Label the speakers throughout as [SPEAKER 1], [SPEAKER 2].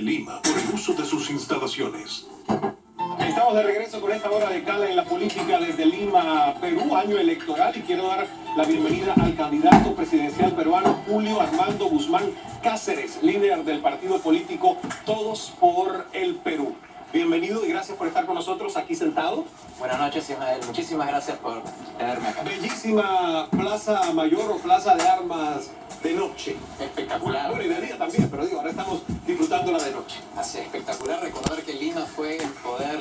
[SPEAKER 1] Lima por el uso de sus instalaciones.
[SPEAKER 2] Estamos de regreso con esta hora de Cala en la política desde Lima, Perú, año electoral, y quiero dar la bienvenida al candidato presidencial peruano Julio Armando Guzmán Cáceres, líder del partido político Todos por el Perú. Bienvenido y gracias por estar con nosotros aquí sentado.
[SPEAKER 3] Buenas noches, Ismael. Muchísimas gracias por tenerme acá.
[SPEAKER 2] Bellísima Plaza Mayor o Plaza de Armas de noche.
[SPEAKER 3] Espectacular.
[SPEAKER 2] Bueno, y de día también, pero digo, ahora estamos disfrutándola de noche.
[SPEAKER 3] Así, espectacular recordar que Lima fue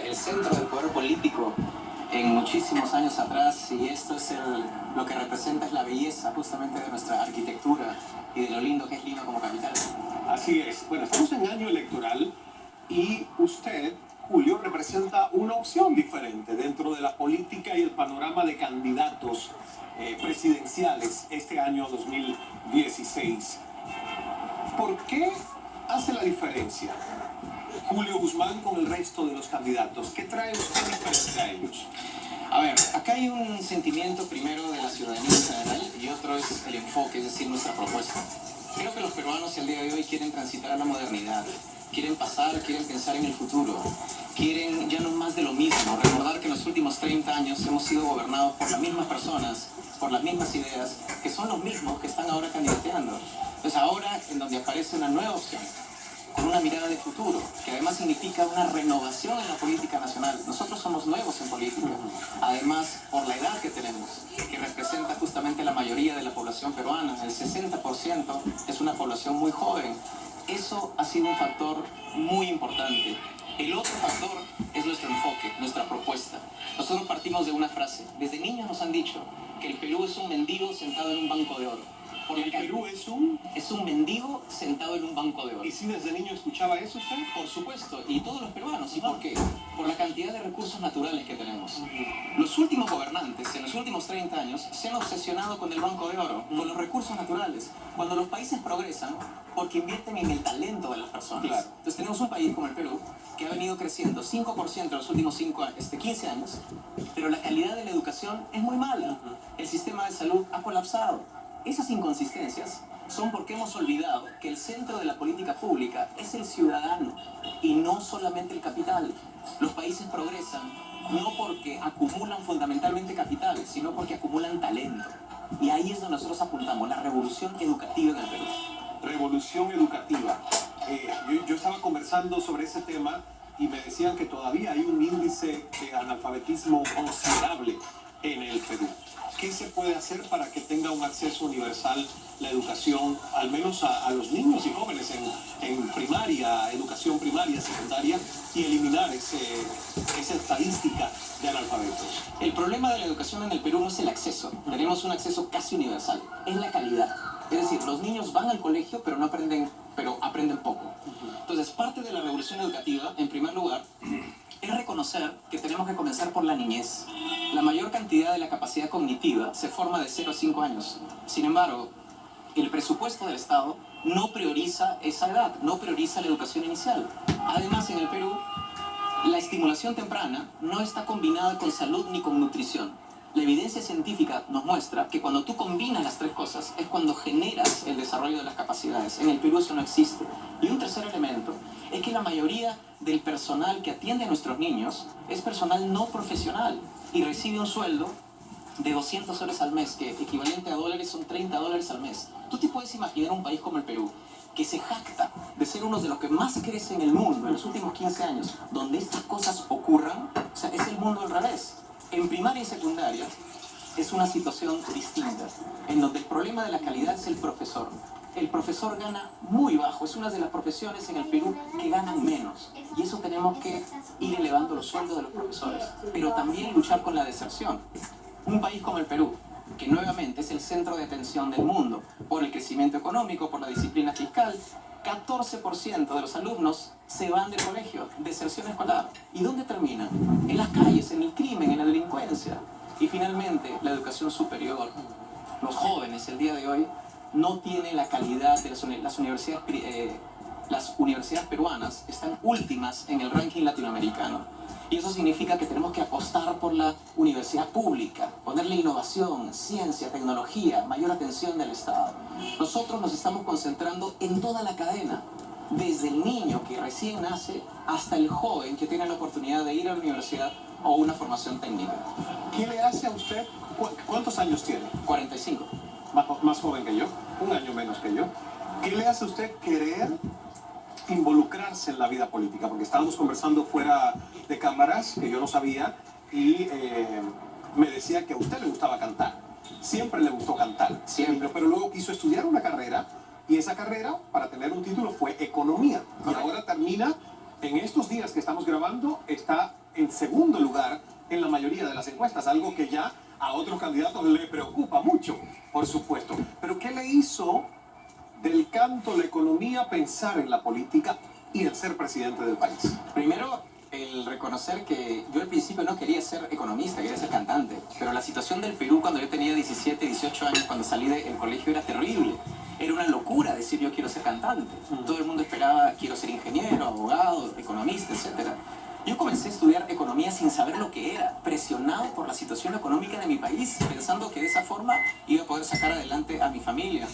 [SPEAKER 3] el centro del poder político en muchísimos años atrás, y esto es lo que representa es la belleza justamente de nuestra arquitectura y de lo lindo que es Lima como capital.
[SPEAKER 2] Así es. Bueno, estamos en año electoral y usted, Julio, representa una opción diferente dentro de la política y el panorama de candidatos presidenciales este año 2016. ¿Por qué hace la diferencia Julio Guzmán con el resto de los candidatos? ¿Qué trae usted diferente a ellos?
[SPEAKER 3] A ver, acá hay un sentimiento primero de la ciudadanía en general y otro es el enfoque, es decir, nuestra propuesta. Creo que los peruanos el día de hoy quieren transitar a la modernidad, quieren pensar en el futuro, quieren ya no más de lo mismo, recordar que en los últimos 30 años hemos sido gobernados por las mismas personas, por las mismas ideas, que son los mismos que están ahora candidateando. Entonces ahora en donde aparece una nueva opción, con una mirada de futuro, que además significa una renovación en la política nacional. Nosotros somos nuevos en política, además por la edad que tenemos, que representa justamente la mayoría de la población peruana, el 60% es una población muy joven. Eso ha sido un factor muy importante. El otro factor es nuestro enfoque, nuestra propuesta. Nosotros partimos de una frase. Desde niños nos han dicho que el Perú es un mendigo sentado en un banco de oro.
[SPEAKER 2] ¿El Perú es
[SPEAKER 3] un mendigo sentado en un banco de oro.
[SPEAKER 2] ¿Y si desde niño escuchaba eso usted?
[SPEAKER 3] Por supuesto, y todos los peruanos. ¿Y por qué? Por la cantidad de recursos naturales que tenemos. Los últimos gobernantes, en los últimos 30 años, se han obsesionado con el banco de oro, con los recursos naturales. Cuando los países progresan, porque invierten en el talento de las personas.
[SPEAKER 2] Claro.
[SPEAKER 3] Entonces tenemos un país como el Perú, que ha venido creciendo 5% en los últimos 15 años, pero la calidad de la educación es muy mala. El sistema de salud ha colapsado. Esas inconsistencias son porque hemos olvidado que el centro de la política pública es el ciudadano y no solamente el capital. Los países progresan no porque acumulan fundamentalmente capital, sino porque acumulan talento. Y ahí es donde nosotros apuntamos, la revolución educativa en el Perú.
[SPEAKER 2] Revolución educativa. Yo estaba conversando sobre ese tema y me decían que todavía hay un índice de analfabetismo considerable en el Perú. ¿Qué se puede hacer para que tenga un acceso universal la educación, al menos a los niños y jóvenes en primaria, educación primaria, secundaria, y eliminar esa estadística de analfabetos?
[SPEAKER 3] El problema de la educación en el Perú no es el acceso. Tenemos un acceso casi universal. Es la calidad. Es decir, los niños van al colegio, pero aprenden poco. Entonces, parte de la revolución educativa, en primer lugar, es reconocer que tenemos que comenzar por la niñez. La mayor cantidad de la capacidad cognitiva se forma de 0 a 5 años. Sin embargo, el presupuesto del Estado no prioriza esa edad, no prioriza la educación inicial. Además, en el Perú, la estimulación temprana no está combinada con salud ni con nutrición. La evidencia científica nos muestra que cuando tú combinas las tres cosas es cuando generas el desarrollo de las capacidades. En el Perú eso no existe. Y un tercer elemento es que la mayoría del personal que atiende a nuestros niños es personal no profesional y recibe un sueldo de 200 soles al mes, que equivalente a dólares son $30 al mes. Tú te puedes imaginar un país como el Perú, que se jacta de ser uno de los que más crece en el mundo en los últimos 15 años, donde estas cosas ocurran. O sea, es el mundo al revés. En primaria y secundaria es una situación distinta, en donde el problema de la calidad es el profesor. El profesor gana muy bajo, es una de las profesiones en el Perú que ganan menos. Y eso tenemos que ir elevando los sueldos de los profesores, pero también luchar con la deserción. Un país como el Perú, que nuevamente es el centro de atención del mundo por el crecimiento económico, por la disciplina fiscal, 14% de los alumnos se van del colegio, deserción escolar. ¿Y dónde terminan? En las calles, en el crimen, en la delincuencia. Y finalmente, la educación superior. Los jóvenes, el día de hoy, no tienen la calidad de las universidades. Las universidades peruanas están últimas en el ranking latinoamericano. Y eso significa que tenemos que apostar por la universidad pública, ponerle innovación, ciencia, tecnología, mayor atención del Estado. Nosotros nos estamos concentrando en toda la cadena. desde el niño que recién nace hasta el joven que tiene la oportunidad de ir a la universidad o una formación técnica.
[SPEAKER 2] ¿Qué le hace a usted? ¿Cuántos años tiene?
[SPEAKER 3] 45.
[SPEAKER 2] Más joven que yo, un año menos que yo. ¿Qué le hace a usted querer involucrarse en la vida política? Porque estábamos conversando fuera de cámaras, que yo no sabía, y me decía que a usted le gustaba cantar. Siempre le gustó cantar.
[SPEAKER 3] Siempre.
[SPEAKER 2] Pero luego quiso estudiar una carrera, y esa carrera, para tener un título, fue economía.
[SPEAKER 3] Correcto.
[SPEAKER 2] Y ahora termina, en estos días que estamos grabando, está en segundo lugar en la mayoría de las encuestas, algo que ya a otros candidatos le preocupa mucho, por supuesto. Pero ¿qué le hizo del canto, la economía, pensar en la política y en ser presidente del país?
[SPEAKER 3] Primero, el reconocer que yo al principio no quería ser economista, quería ser cantante. Pero la situación del Perú cuando yo tenía 17, 18 años, cuando salí del colegio, era terrible. Era una locura decir yo quiero ser cantante. Todo el mundo esperaba quiero ser ingeniero, abogado, economista, etc. Yo comencé a estudiar economía sin saber lo que era, presionado por la situación económica de mi país, pensando que de esa forma iba a poder sacar adelante a mi familia.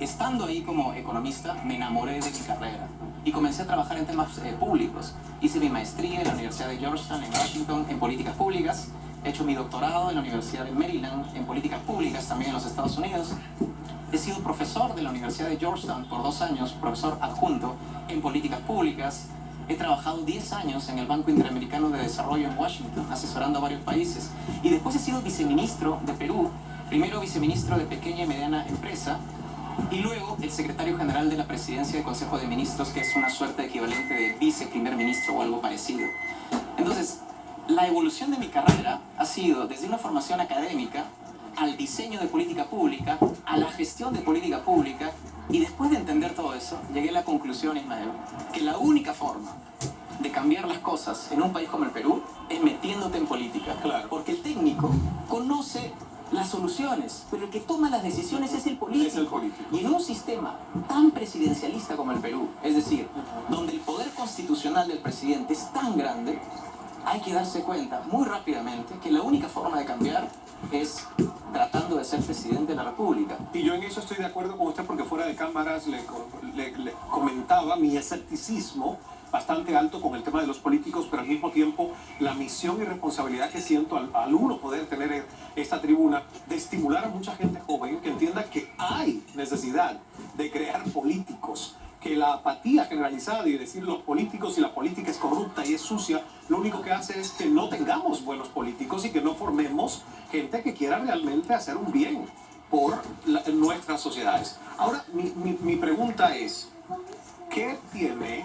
[SPEAKER 3] Estando ahí como economista, me enamoré de mi carrera y comencé a trabajar en temas públicos. Hice mi maestría en la Universidad de Georgetown, en Washington, en políticas públicas. He hecho mi doctorado en la Universidad de Maryland, en políticas públicas, también en los Estados Unidos. He sido profesor de la Universidad de Georgetown por 2 años, profesor adjunto en políticas públicas. He trabajado 10 años en el Banco Interamericano de Desarrollo en Washington, asesorando a varios países. Y después he sido viceministro de Perú, primero viceministro de Pequeña y Mediana Empresa, y luego el secretario general de la Presidencia del Consejo de Ministros, que es una suerte equivalente de viceprimer ministro o algo parecido. Entonces, la evolución de mi carrera ha sido desde una formación académica al diseño de política pública, a la gestión de política pública, y después de entender todo eso, llegué a la conclusión, Ismael, que la única forma de cambiar las cosas en un país como el Perú es metiéndote en política.
[SPEAKER 2] Claro.
[SPEAKER 3] Porque el técnico conoce las soluciones, pero el que toma las decisiones es el político.
[SPEAKER 2] Es el político.
[SPEAKER 3] Y en un sistema tan presidencialista como el Perú, es decir, donde el poder constitucional del presidente es tan grande, hay que darse cuenta muy rápidamente que la única forma de cambiar es tratando de ser presidente de la República.
[SPEAKER 2] Y yo en eso estoy de acuerdo con usted porque fuera de cámaras le comentaba mi escepticismo bastante alto con el tema de los políticos, pero al mismo tiempo la misión y responsabilidad que siento al uno poder tener esta tribuna de estimular a mucha gente joven que entienda que hay necesidad de crear políticos, que la apatía generalizada y decir los políticos y la política es corrupta y es sucia, lo único que hace es que no tengamos buenos políticos y que no formemos gente que quiera realmente hacer un bien por nuestras sociedades. Ahora, mi pregunta es, ¿qué tiene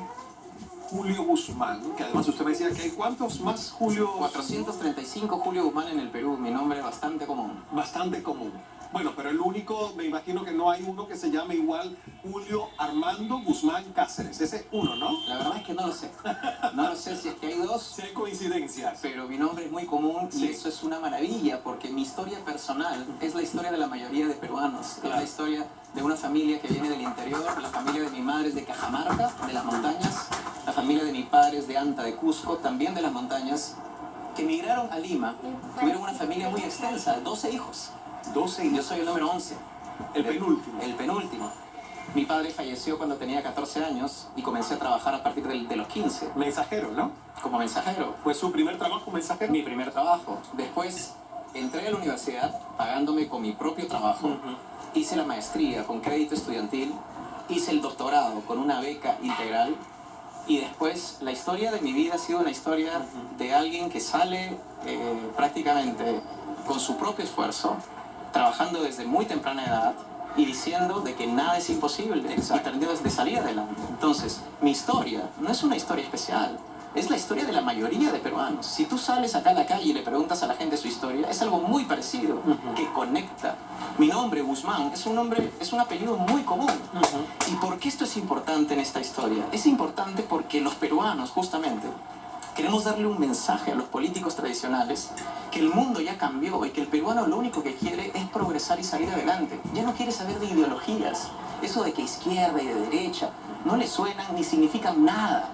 [SPEAKER 2] Julio Guzmán? Que además usted me decía que hay ¿cuántos más Julio?
[SPEAKER 3] 435 Julio Guzmán en el Perú, mi nombre es bastante común.
[SPEAKER 2] Bastante común. Bueno, pero el único, me imagino que no hay uno que se llame igual Julio Armando Guzmán Cáceres. Ese uno, ¿no?
[SPEAKER 3] La verdad es que no lo sé. No lo sé si es que hay dos,
[SPEAKER 2] Si hay coincidencias.
[SPEAKER 3] pero mi nombre es muy común y
[SPEAKER 2] Sí.
[SPEAKER 3] eso es una maravilla porque mi historia personal es la historia de la mayoría de peruanos. Es la historia de una familia que viene del interior, la familia de mi madre es de Cajamarca, de las montañas, la familia de mi padre es de Anta, de Cusco, también de las montañas, que emigraron a Lima. Tuvieron una familia muy extensa, 12 hijos.
[SPEAKER 2] 12
[SPEAKER 3] Yo soy el número 11.
[SPEAKER 2] El penúltimo.
[SPEAKER 3] El penúltimo. Mi padre falleció cuando tenía 14 años y comencé a trabajar a partir de los 15
[SPEAKER 2] Mensajero, ¿no?
[SPEAKER 3] como mensajero.
[SPEAKER 2] ¿Fue su primer trabajo mensajero?
[SPEAKER 3] Mi primer trabajo. Después entré a la universidad pagándome con mi propio trabajo. Hice la maestría con crédito estudiantil. Hice el doctorado con una beca integral. Y después la historia de mi vida ha sido una historia de alguien que sale prácticamente con su propio esfuerzo, trabajando desde muy temprana edad y diciendo de que nada es imposible y tratando de salir adelante. Entonces, mi historia no es una historia especial, es la historia de la mayoría de peruanos. Si tú sales acá a la calle y le preguntas a la gente su historia, es algo muy parecido, que conecta. Mi nombre, Guzmán, es un apellido muy común. ¿Y por qué esto es importante en esta historia? Es importante porque los peruanos, justamente, queremos darle un mensaje a los políticos tradicionales que el mundo ya cambió y que el peruano lo único que quiere es progresar y salir adelante. Ya no quiere saber de ideologías. Eso de que izquierda y de derecha no le suenan ni significan nada.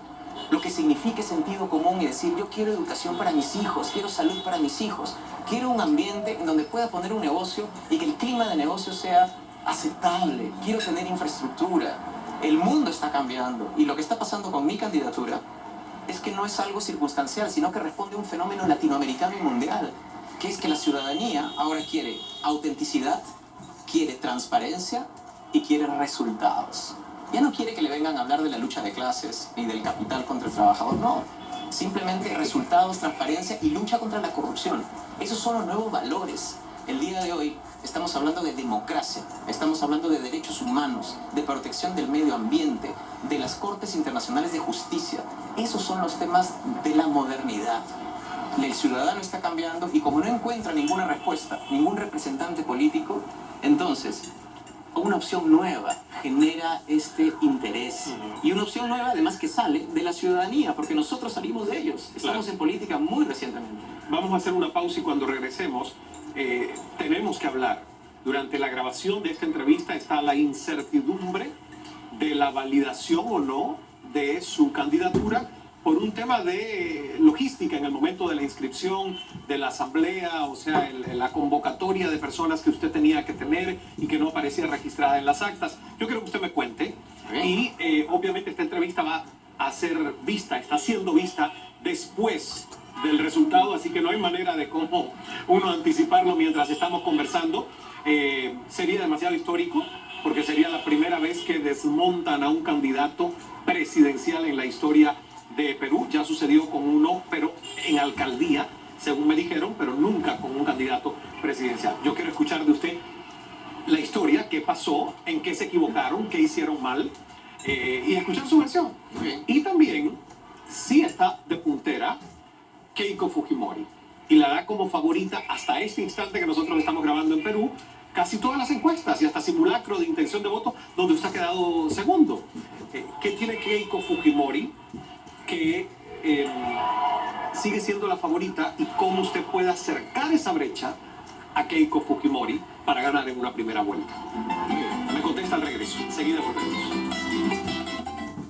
[SPEAKER 3] Lo que significa es sentido común y decir yo quiero educación para mis hijos, quiero salud para mis hijos, quiero un ambiente en donde pueda poner un negocio y que el clima de negocio sea aceptable, quiero tener infraestructura. El mundo está cambiando y lo que está pasando con mi candidatura es que no es algo circunstancial, sino que responde a un fenómeno latinoamericano y mundial, que es que la ciudadanía ahora quiere autenticidad, quiere transparencia y quiere resultados. Ya no quiere que le vengan a hablar de la lucha de clases ni del capital contra el trabajador, no. Simplemente resultados, transparencia y lucha contra la corrupción. Esos son los nuevos valores. El día de hoy estamos hablando de democracia, estamos hablando de derechos humanos, de protección del medio ambiente, de las Cortes Internacionales de Justicia. Esos son los temas de la modernidad. El ciudadano está cambiando y como no encuentra ninguna respuesta, ningún representante político, entonces una opción nueva genera este interés. Y una opción nueva además que sale de la ciudadanía, porque nosotros salimos de ellos. Estamos en política muy recientemente.
[SPEAKER 2] Vamos a hacer una pausa y cuando regresemos tenemos que hablar. Durante la grabación de esta entrevista está la incertidumbre de la validación o no de su candidatura por un tema de logística en el momento de la inscripción de la asamblea, o sea, la convocatoria de personas que usted tenía que tener y que no aparecía registrada en las actas. Yo quiero que usted me cuente y obviamente esta entrevista va a ser vista, está siendo vista después del resultado, así que no hay manera de cómo uno anticiparlo mientras estamos conversando. Sería demasiado histórico porque sería la primera vez que desmontan a un candidato presidencial en la historia de Perú. Ya sucedió con uno, pero en alcaldía, según me dijeron, pero nunca con un candidato presidencial. Yo quiero escuchar de usted la historia, qué pasó, en qué se equivocaron, qué hicieron mal, y escuchar su versión. Y también, sí está de puntera Keiko Fujimori, y la da como favorita hasta este instante que nosotros estamos grabando en Perú, casi todas las encuestas y hasta simulacro de intención de voto donde usted ha quedado segundo. ¿Qué tiene Keiko Fujimori que sigue siendo la favorita y cómo usted puede acercar esa brecha a Keiko Fujimori para ganar en una primera vuelta? Me contesta al regreso. Seguida por